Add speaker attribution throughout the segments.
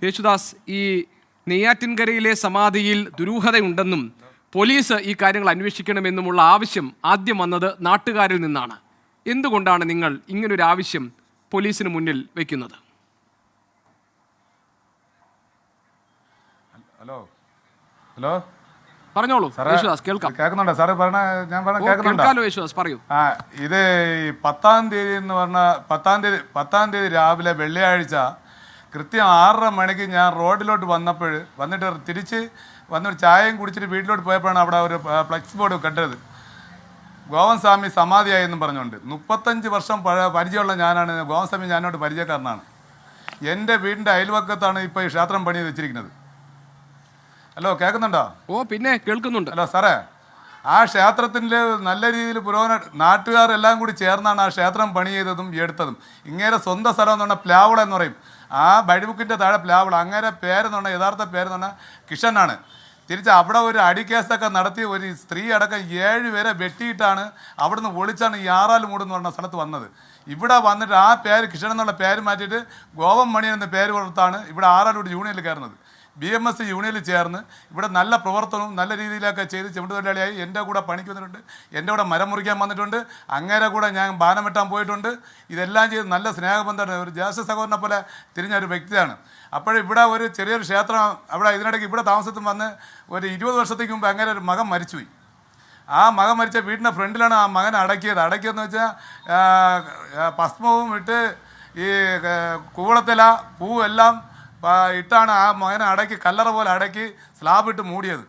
Speaker 1: യേശുദാസ്, ഈ നെയ്യാറ്റിൻകരയിലെ സമാധിയിൽ ദുരൂഹതയുണ്ടെന്നും പോലീസ് ഈ കാര്യങ്ങൾ അന്വേഷിക്കണമെന്നുമുള്ള ആവശ്യം ആദ്യം വന്നത് നാട്ടുകാരിൽ നിന്നാണ്. എന്തുകൊണ്ടാണ് നിങ്ങൾ ഇങ്ങനൊരു ആവശ്യം പോലീസിന് മുന്നിൽ വയ്ക്കുന്നത്?
Speaker 2: ഹലോ ഹലോ
Speaker 1: പറഞ്ഞോളൂ യേശുദാസ്, കേൾക്കാം.
Speaker 2: കേൾക്കുന്നുണ്ടോ സാറ്? ഞാൻ
Speaker 1: കേൾക്കാലോ യേശുദാസ്, പറയൂ.
Speaker 2: ഇത് 10-ാം തീയതി എന്ന് പറഞ്ഞാൽ 10-ാം തീയതി രാവിലെ വെള്ളിയാഴ്ച കൃത്യം 6:30 മണിക്ക് ഞാൻ റോഡിലോട്ട് വന്നിട്ട് തിരിച്ച് വന്നൊരു ചായയും കുടിച്ചിട്ട് വീട്ടിലോട്ട് പോയപ്പോഴാണ് അവിടെ ഒരു ഫ്ലെക്സ് ബോർഡ് കണ്ടത്. ഗോവൻ സ്വാമി സമാധിയായി എന്നും പറഞ്ഞുകൊണ്ട് 35 വർഷം പരിചയമുള്ള ഞാനാണ്. ഗോവൻ സ്വാമി ഞാനോട് പരിചയക്കാരനാണ്. എൻ്റെ വീടിൻ്റെ അയൽവക്കത്താണ് ഇപ്പോൾ ഈ ക്ഷേത്രം പണി വെച്ചിരിക്കുന്നത്. ഹലോ, കേൾക്കുന്നുണ്ടോ?
Speaker 1: ഓ, പിന്നെ കേൾക്കുന്നുണ്ട്.
Speaker 2: ഹലോ സാറേ, ആ ക്ഷേത്രത്തിൻ്റെ നല്ല രീതിയിൽ നാട്ടുകാരെല്ലാം കൂടി ചേർന്നാണ് ആ ക്ഷേത്രം പണി ചെയ്തതും എടുത്തതും. ഇങ്ങേരെ സ്വന്തം സ്ഥലം എന്ന് പറഞ്ഞാൽ പ്ലാവുള എന്ന് പറയും. ആ വഴിമുക്കിൻ്റെ താഴെ പ്ലാവുള. അങ്ങേരെ പേരെന്ന് പറഞ്ഞാൽ യഥാർത്ഥ പേരെന്ന് പറഞ്ഞാൽ കിഷനാണ്. തിരിച്ച് അവിടെ ഒരു അടിക്കേസൊക്കെ നടത്തി ഒരു സ്ത്രീ അടക്കം 7 പേരെ വെട്ടിയിട്ടാണ് അവിടുന്ന് ഒളിച്ചാണ് ഈ ആറാലുമൂട് എന്ന് പറഞ്ഞ സ്ഥലത്ത് വന്നത്. ഇവിടെ വന്നിട്ട് ആ പേര് കിഷൻ എന്നുള്ള പേര് മാറ്റിയിട്ട് ഗോവൻ മണി എന്ന പേര് കൊടുത്താണ് ഇവിടെ ആറാലൂട് യൂണിയനിൽ കയറുന്നത്. BMS യൂണിയനിൽ ചേർന്ന് ഇവിടെ നല്ല പ്രവർത്തനവും നല്ല രീതിയിലൊക്കെ ചെയ്ത് ചെമ്പുതൊഴിലാളിയായി എൻ്റെ കൂടെ പണിക്ക് വന്നിട്ടുണ്ട്. എൻ്റെ കൂടെ മരം മുറിക്കാൻ വന്നിട്ടുണ്ട്. അങ്ങേരെ കൂടെ ഞാൻ ബാനം വെട്ടാൻ പോയിട്ടുണ്ട്. ഇതെല്ലാം ചെയ്ത് നല്ല സ്നേഹബന്ധമാണ്. ഒരു ജ്യേഷ്ഠ സഹോദരനെ പോലെ തിരിഞ്ഞ ഒരു വ്യക്തിയാണ്. അപ്പോഴിവിടെ ഒരു ചെറിയൊരു ക്ഷേത്രം അവിടെ ഇതിനിടയ്ക്ക് ഇവിടെ താമസത്തിൽ വന്ന് ഒരു 20 വർഷത്തേക്ക് മുമ്പ് അങ്ങനെ ഒരു മകൻ മരിച്ചുപോയി. ആ മകൻ മരിച്ച വീടിൻ്റെ ഫ്രണ്ടിലാണ് ആ മകൻ അടക്കിയതെന്ന് വെച്ചാൽ ഭസ്മവും ഇട്ട് ഈ കൂവളത്തില പൂവെല്ലാം ഇട്ടാണ് ആ മകനെ അടക്കി, കല്ലറ പോലെ അടക്കി സ്ലാബ് ഇട്ട് മൂടിയത്.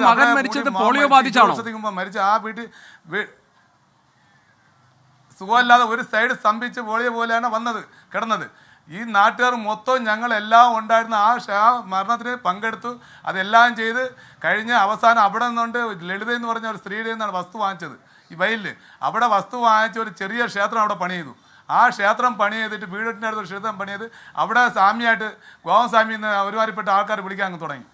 Speaker 1: മകൻ മരിച്ചത് പോളിയോ ബാധിച്ചാണോ?
Speaker 2: മരിച്ച ആ വീട്ടിൽ സുഖമില്ലാതെ ഒരു സൈഡ് സ്തംഭിച്ച് പോളിയോ പോലെയാണ് കിടന്നത്. ഈ നാട്ടുകാർ മൊത്തം ഞങ്ങളെല്ലാം ഉണ്ടായിരുന്ന ആ മരണത്തിന് പങ്കെടുത്തു. അതെല്ലാം ചെയ്ത് കഴിഞ്ഞ് അവസാനം അവിടെ നിന്നുകൊണ്ട് ലളിത എന്ന് പറഞ്ഞ ഒരു സ്ത്രീയുടെ നിന്നാണ് വസ്തു വാങ്ങിച്ചത്. ഈ വയലിൽ അവിടെ വസ്തു വാങ്ങിച്ച ഒരു ചെറിയ ക്ഷേത്രം അവിടെ പണി ചെയ്തു. ആ ക്ഷേത്രം പണി ചെയ്തിട്ട് വീടിൻ്റെ അടുത്തൊരു ക്ഷേത്രം പണി ചെയ്ത് അവിടെ സ്വാമിയായിട്ട് ഗോവൻ സ്വാമി എന്ന് ഒരുമാതിരിപ്പെട്ട ആൾക്കാർ വിളിക്കാൻ അങ്ങ് തുടങ്ങി.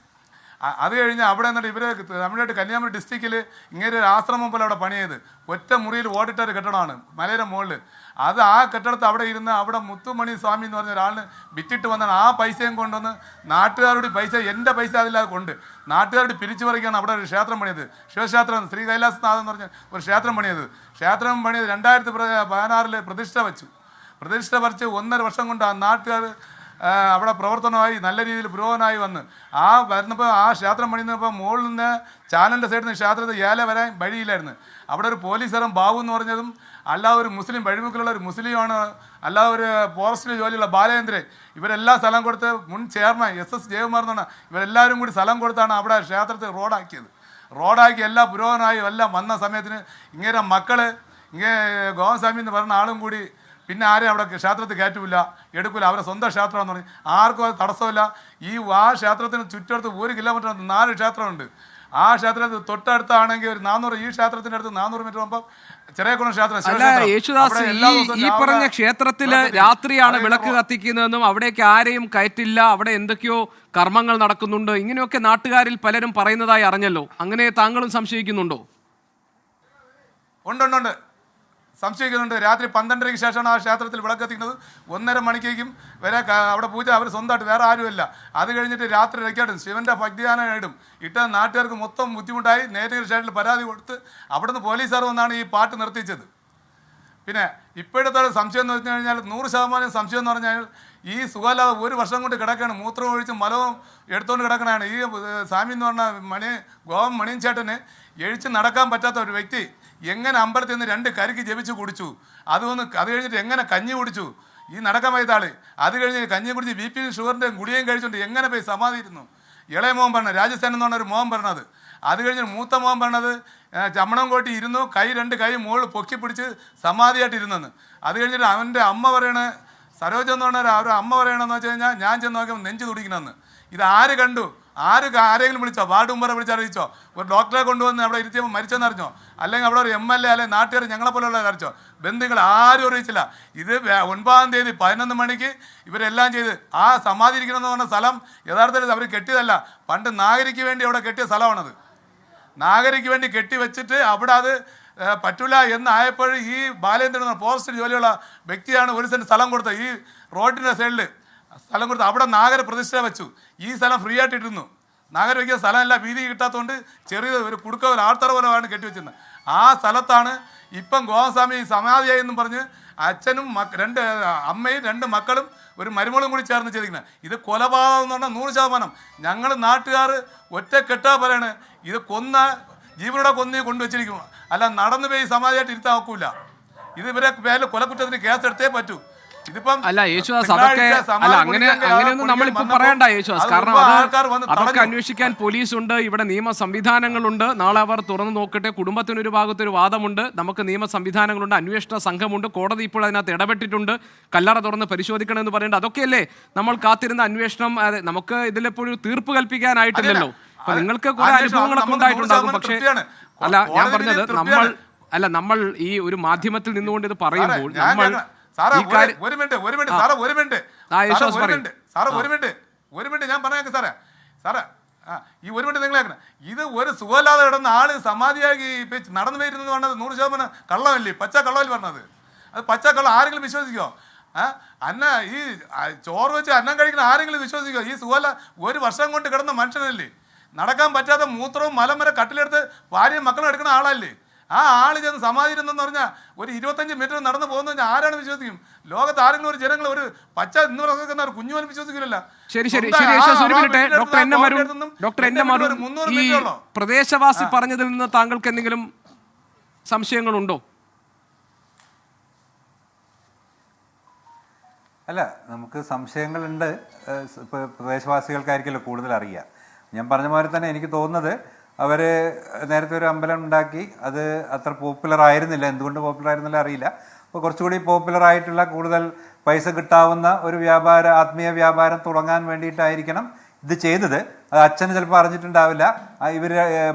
Speaker 2: അത് കഴിഞ്ഞ് അവിടെ നിന്നിട്ട് ഇവർ തമിഴ്നാട് കന്യാകുമാരി ഡിസ്ട്രിക്റ്റിൽ ഇങ്ങനെ ഒരു ആശ്രമം പോലെ അവിടെ പണി ചെയ്ത് ഒറ്റ മുറിയിൽ ഓടിട്ടൊരു കെട്ടിടമാണ് മലയുടെ മുകളിൽ. അത് ആ കെട്ടിടത്ത് അവിടെ ഇരുന്ന് അവിടെ മുത്തുമണി സ്വാമി എന്ന് പറഞ്ഞ ഒരാളിന് വിറ്റിട്ട് വന്നാണ് ആ പൈസയും കൊണ്ടുവന്ന് നാട്ടുകാരുടെ പൈസ, എൻ്റെ പൈസ അതില്ലാതെ കൊണ്ട് നാട്ടുകാരുടെ പിരിച്ചു പറിക്കാണ് അവിടെ ഒരു ക്ഷേത്രം പണിയത്. ശിവക്ഷേത്രം, ശ്രീ കൈലാസനാഥൻ എന്ന് പറഞ്ഞ ഒരു ക്ഷേത്രം പണിയത്. 2016 പ്രതിഷ്ഠ വച്ച് 1.5 വർഷം കൊണ്ട് ആ നാട്ടുകാർ അവിടെ പ്രവർത്തനമായി നല്ല രീതിയിൽ പുരോഗമനമായി വന്ന് വരുന്നപ്പോൾ ആ ക്ഷേത്രം പണിയുന്നപ്പോൾ മുകളിൽ നിന്ന് ചാനലിൻ്റെ സൈഡിൽ നിന്ന് ക്ഷേത്രത്തിൽ വരാൻ വഴിയില്ലായിരുന്നു. അവിടെ ഒരു പോലീസുകാരൻ ബാബു എന്ന് പറഞ്ഞതും അല്ലാതെ ഒരു മുസ്ലിം വഴിമുക്കിലുള്ള ഒരു മുസ്ലിമാണ്, അല്ലാതെ ഒരു ഫോറസ്റ്റിൽ ജോലിയുള്ള ബാലചന്ദ്രൻ, ഇവരെല്ലാം സ്ഥലം കൊടുത്ത് മുൻ ചെയർമാൻ SS ജയകുമാർ എന്ന് പറഞ്ഞാൽ ഇവരെല്ലാവരും കൂടി സ്ഥലം കൊടുത്താണ് അവിടെ ക്ഷേത്രത്തിൽ റോഡാക്കി എല്ലാം പുരോഗമനമായി എല്ലാം വന്ന സമയത്തിന് ഇങ്ങനെ ഗോവൻ സ്വാമി എന്ന് പറഞ്ഞ ആളും കൂടി പിന്നെ ആരെയും അവിടെ ക്ഷേത്രത്തിൽ കയറ്റില്ല, എടുക്കില്ല. അവരെ സ്വന്തം ക്ഷേത്രമാണെന്ന് പറഞ്ഞ് ആർക്കും അത് തടസ്സമില്ല. ആ ക്ഷേത്രത്തിന് ചുറ്റടുത്ത് 1 കിലോമീറ്റർ 4 ക്ഷേത്രമുണ്ട്. ആ ക്ഷേത്രത്തിൽ തൊട്ടടുത്താണെങ്കിൽ ഒരു 400, ഈ ക്ഷേത്രത്തിൻ്റെ അടുത്ത് 400 മീറ്റർ ആകുമ്പോൾ ചെറിയകുളം ക്ഷേത്രം.
Speaker 1: യേശുദാസ്, ഈ പറഞ്ഞ ക്ഷേത്രത്തില് രാത്രിയാണ് വിളക്ക് കത്തിക്കുന്നതെന്നും അവിടേക്ക് ആരെയും കയറ്റില്ല, അവിടെ എന്തൊക്കെയോ കർമ്മങ്ങൾ നടക്കുന്നുണ്ട്, ഇങ്ങനെയൊക്കെ നാട്ടുകാരിൽ പലരും പറയുന്നതായി അറിഞ്ഞല്ലോ. അങ്ങനെ താങ്കളും സംശയിക്കുന്നുണ്ടോ?
Speaker 2: ഉണ്ട്, സംശയിക്കുന്നുണ്ട്. രാത്രി 12:30 ശേഷമാണ് ആ ക്ഷേത്രത്തിൽ വിളക്ക് കത്തിക്കുന്നത്. 1:30 മണിക്കേക്കും വരെ അവിടെ പൂജ അവർ സ്വന്തമായിട്ട്, വേറെ ആരുമില്ല. അത് കഴിഞ്ഞിട്ട് രാത്രി ഇടയ്ക്കായിട്ടും ശിവൻ്റെ ഭക്തിഗാനം ഇട്ട നാട്ടുകാർക്ക് മൊത്തം ബുദ്ധിമുട്ടായി. നേരിട്ട് സ്റ്റേഷനിൽ പരാതി കൊടുത്ത് അവിടുന്ന് പോലീസുകാർ വന്നാണ് ഈ പാട്ട് നിർത്തിച്ചത്. പിന്നെ ഇപ്പോഴത്തെ സംശയം എന്ന് വെച്ച് കഴിഞ്ഞാൽ 100% സംശയം എന്ന് പറഞ്ഞാൽ ഈ സുഖമില്ലാതെ 1 വർഷം കൊണ്ട് കിടക്കുകയാണ്. മൂത്രം ഒഴിച്ച് മലവും എടുത്തുകൊണ്ട് കിടക്കണതാണ്. ഈ സ്വാമി എന്ന് പറഞ്ഞ ഗോവൻ മണിയൻ ചേട്ടന് എഴിച്ച് നടക്കാൻ പറ്റാത്ത ഒരു വ്യക്തി എങ്ങനെ അമ്പലത്തിൽ നിന്ന് 2 കരിക്ക് ജപിച്ച് കുടിച്ചു? അത് കഴിഞ്ഞിട്ട് എങ്ങനെ കഞ്ഞി കുടിച്ചു? ഈ നടക്കാൻ വയ്യാത്ത ആള് അത് കഴിഞ്ഞ് കഞ്ഞി കുടിച്ച് BP ഷുഗറിൻ്റെയും ഗുളികയും കഴിച്ചുകൊണ്ട് എങ്ങനെ പോയി സമാധിയിരുന്നു? ഇളയ മോഹൻ പറഞ്ഞത് രാജസ്ഥാൻ എന്ന് പറഞ്ഞൊരു മോഹൻ പറഞ്ഞത്. അത് കഴിഞ്ഞ് മൂത്ത മോഹൻ പറഞ്ഞത് ചമ്മണം കോട്ടി ഇരുന്നു, 2 കൈ മുകളിൽ പൊക്കി പിടിച്ച് സമാധിയായിട്ട് ഇരുന്നെന്ന്. അത് കഴിഞ്ഞിട്ട് അവൻ്റെ അമ്മ പറയണ സരോജ എന്ന് പറഞ്ഞാൽ ഒരു അമ്മ പറയണമെന്ന് വെച്ച് കഴിഞ്ഞാൽ ഞാൻ ചെന്ന് നോക്കിയപ്പോൾ നെഞ്ച് തുടിക്കണമെന്ന്. ഇത് ആര് കണ്ടു? ആരെങ്കിലും വിളിച്ചോ? വാർഡ് മെമ്പറെ വിളിച്ചറിയിച്ചോ? ഒരു ഡോക്ടറെ കൊണ്ടുവന്ന് അവിടെ ഇരുത്തിയപ്പോൾ മരിച്ചെന്ന് അറിഞ്ഞോ? അല്ലെങ്കിൽ അവിടെ ഒരു MLA അല്ലെങ്കിൽ നാട്ടുകാർ ഞങ്ങളെപ്പോലുള്ളവർ അറിയിച്ചോ? ബന്ധുക്കൾ ആരും അറിയിച്ചില്ല. ഇത് 9-ാം തീയതി 11 മണിക്ക് ഇവരെല്ലാം ചെയ്ത് ആ സമാധി ഇരിക്കണമെന്ന് പറഞ്ഞ സ്ഥലം യഥാർത്ഥത്തിൽ അവർ കെട്ടിയതല്ല, പണ്ട് നാഗരിക്ക് വേണ്ടി അവിടെ കെട്ടിയ സ്ഥലമാണത്. നാഗരിക്ക് വേണ്ടി കെട്ടി വെച്ചിട്ട് അവിടെ അത് പറ്റില്ല എന്നായപ്പോൾ ഈ ബാലേന്ദ്രൻ ഫോറസ്റ്റ് ജോലിയുള്ള വ്യക്തിയാണ് 1 സെൻറ്റ് സ്ഥലം കൊടുത്തത് ഈ റോഡിൻ്റെ സൈഡിൽ. സ്ഥലം കൊടുത്ത് അവിടെ നാഗര പ്രതിഷ്ഠ വെച്ചു. ഈ സ്ഥലം ഫ്രീ ആയിട്ട് ഇട്ടിരുന്നു. നാഗര വയ്ക്കുന്ന സ്ഥലമല്ല, വീതി കിട്ടാത്തതുകൊണ്ട് ചെറിയ ഒരു കുടുക്ക പോലെ ആൾത്തറ പോലെയാണ് കെട്ടിവെച്ചിരുന്നത്. ആ സ്ഥലത്താണ് ഇപ്പം ഗോസ്വാമി സമാധിയായി എന്നും പറഞ്ഞ് അച്ഛനും അമ്മയും 2 മക്കളും ഒരു മരുമകളും കൂടി ചേർന്ന് ചെയ്തിരിക്കുന്നത്. ഇത് കൊലപാതകം എന്ന് പറഞ്ഞാൽ 100%. ഞങ്ങൾ നാട്ടുകാർ ഒറ്റക്കെട്ടാ പറയാണ്, ഇത് ജീവനോടെ കൊന്നേ കൊണ്ടുവച്ചിരിക്കും, അല്ല നടന്നു പോയി സമാധിയായിട്ട് ഇരുത്താൻ നോക്കൂല. ഇത് ഇവരെ പേരിൽ കൊലക്കുറ്റത്തിന് കേസെടുത്തേ പറ്റൂ. ഇതിപ്പം
Speaker 1: അല്ല യേശുദാസ്, അതൊക്കെ അല്ല അങ്ങനെയൊന്നും നമ്മളിപ്പോൾ പറയണ്ട യേശുദാസ്. കാരണം അതൊക്കെ അന്വേഷിക്കാൻ പോലീസുണ്ട്, ഇവിടെ നിയമ സംവിധാനങ്ങളുണ്ട്. നാളെ അവർ തുറന്നു നോക്കട്ടെ. കുടുംബത്തിനൊരു ഭാഗത്തൊരു വാദമുണ്ട്, നമുക്ക് നിയമ സംവിധാനങ്ങളുണ്ട്, അന്വേഷണ സംഘമുണ്ട്, കോടതി ഇപ്പോൾ അതിനകത്ത് ഇടപെട്ടിട്ടുണ്ട്, കല്ലറ തുറന്ന് പരിശോധിക്കണമെന്ന് പറയേണ്ടത് അതൊക്കെയല്ലേ നമ്മൾ കാത്തിരുന്ന അന്വേഷണം. നമുക്ക് ഇതിലെപ്പോഴും തീർപ്പ് കൽപ്പിക്കാനായിട്ടില്ലല്ലോ. അപ്പൊ നിങ്ങൾക്ക് കുറെ അനുഭവങ്ങളൊക്കെ ഉണ്ടായിട്ടുണ്ടാകും. പക്ഷേ അല്ല ഞാൻ പറഞ്ഞത് നമ്മൾ ഈ ഒരു മാധ്യമത്തിൽ നിന്നുകൊണ്ട് ഇത് പറയുമ്പോൾ നമ്മൾ
Speaker 2: ഒരു മിനിറ്റ് ഞാൻ പറഞ്ഞേക്കാം സാറേ. ഈ ഒരു മിനിറ്റ് നിങ്ങളെ ഇത് ഒരു സുഖമില്ലാതെ കിടന്ന ആള് സമാധിയാക്കി നടന്നു വരുന്നത് പറഞ്ഞത് 100% കള്ളമല്ലേ, പച്ച കള്ളമല്ലേ പറഞ്ഞത്. അത് പച്ച കള്ളം ആരെങ്കിലും വിശ്വസിക്കോ? ഈ ചോറ് വെച്ച് അന്നം കഴിക്കുന്ന ആരെങ്കിലും വിശ്വസിക്കോ? ഈ സുഖമല്ല 1 വർഷം കൊണ്ട് കിടന്ന മനുഷ്യനല്ലേ, നടക്കാൻ പറ്റാത്ത മൂത്രവും മലം വരെ കട്ടിലെടുത്ത് ഭാര്യയും മക്കളും എടുക്കുന്ന ആളല്ലേ. ആ ആള് ചെന്ന് സമാധിരുന്നെന്ന് പറഞ്ഞാൽ ഒരു 25 മീറ്റർ നടന്നു പോകുന്ന ആരാണ് വിശ്വസിക്കും? ലോകത്ത് ആരെങ്കിലും ഒരു ജനങ്ങൾ ഒരു പച്ച ഇന്ന് നടക്കുന്ന ഒരു കുഞ്ഞുപോലും വിശ്വസിക്കില്ലല്ലോ.
Speaker 1: ഈ പ്രദേശവാസി പറഞ്ഞതിൽ നിന്ന് താങ്കൾക്ക് എന്തെങ്കിലും സംശയങ്ങളുണ്ടോ?
Speaker 3: അല്ല, നമുക്ക് സംശയങ്ങളുണ്ട്. ഇപ്പോൾ പ്രദേശവാസികൾക്കായിരിക്കുമല്ലോ കൂടുതൽ അറിയുക. ഞാൻ പറഞ്ഞ മാതിരി തന്നെ എനിക്ക് തോന്നുന്നത് അവർ നേരത്തെ ഒരു അമ്പലം ഉണ്ടാക്കി, അത് അത്ര പോപ്പുലർ ആയിരുന്നില്ല. എന്തുകൊണ്ട് പോപ്പുലർ ആയിരുന്നില്ല അറിയില്ല. അപ്പോൾ കുറച്ചുകൂടി പോപ്പുലർ ആയിട്ടുള്ള കൂടുതൽ പൈസ കിട്ടാവുന്ന ഒരു ആത്മീയ വ്യാപാരം തുടങ്ങാൻ വേണ്ടിയിട്ടായിരിക്കണം ഇത് ചെയ്തത്. അത് അച്ഛന് ചിലപ്പോൾ അറിഞ്ഞിട്ടുണ്ടാവില്ല.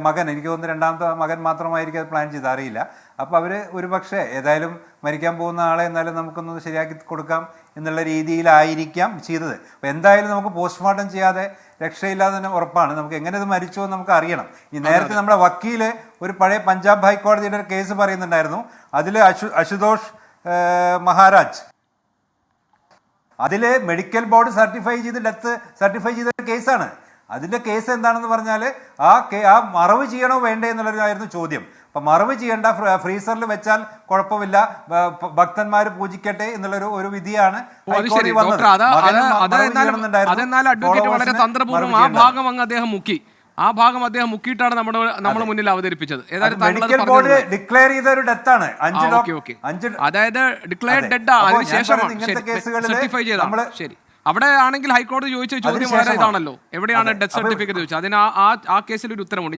Speaker 3: മകൻ, എനിക്ക് തോന്നുന്നു 2ാമത്തെ മകൻ മാത്രമായിരിക്കും അത് പ്ലാൻ ചെയ്ത്, അറിയില്ല. അപ്പോൾ അവർ ഒരു പക്ഷേ ഏതായാലും മരിക്കാൻ പോകുന്ന ആളെ എന്നാലും നമുക്കൊന്ന് ശരിയാക്കി കൊടുക്കാം എന്നുള്ള രീതിയിലായിരിക്കാം ചെയ്തത്. അപ്പോൾ എന്തായാലും നമുക്ക് പോസ്റ്റ്മോർട്ടം ചെയ്യാതെ രക്ഷയില്ലാതെ തന്നെ ഉറപ്പാണ്. നമുക്ക് എങ്ങനെ ഇത് മരിച്ചോ എന്ന് നമുക്ക് അറിയണം. ഈ നേരത്തെ നമ്മുടെ വക്കീല് ഒരു പഴയ പഞ്ചാബ് ഹൈക്കോടതിയുടെ ഒരു കേസ് പറയുന്നുണ്ടായിരുന്നു. അതിൽ അശുതോഷ് മഹാരാജ്, അതിൽ മെഡിക്കൽ ബോർഡ് ഡെത്ത് സർട്ടിഫൈ ചെയ്ത കേസാണ്. അതിൻ്റെ കേസ് എന്താണെന്ന് പറഞ്ഞാൽ ആ മറവ് ചെയ്യണോ വേണ്ടേ എന്നുള്ളതായിരുന്നു ചോദ്യം. അപ്പം മറവ് ചെയ്യേണ്ട, ഫ്രീസറിൽ വെച്ചാൽ കുഴപ്പമില്ല, ഭക്തന്മാർ പൂജിക്കട്ടെ എന്നുള്ളൊരു ഒരു വിധിയാണ് ഹൈക്കോടതി വന്നത്.
Speaker 1: വളരെ തന്ത്രപൂർവ്വം ആ ഭാഗം അങ്ങ് അദ്ദേഹം മുക്കി. ആ ഭാഗം അദ്ദേഹം മുക്കിയിട്ടാണ് നമ്മുടെ മുന്നിൽ അവതരിപ്പിച്ചത്.
Speaker 3: മെഡിക്കൽ ബോർഡ് ഡിക്ലെയർ ചെയ്ത ഒരു ഡെത്താണ്.
Speaker 1: അതായത് ഡിക്ലെയർഡ് ഡെഡ് അതിനുശേഷമാണ് സർട്ടിഫൈ ചെയ്തത്. ശരി, അവിടെ ആണെങ്കിൽ ഹൈക്കോടതി ചോദിച്ച ചോദ്യം വളരെ ഇതാണല്ലോ, എവിടെയാണ് ഡെത്ത് സർട്ടിഫിക്കറ്റ് ചോദിച്ചത്. അതിന് ആ കേസിൽ ഒരു ഉത്തരമുണ്ട്.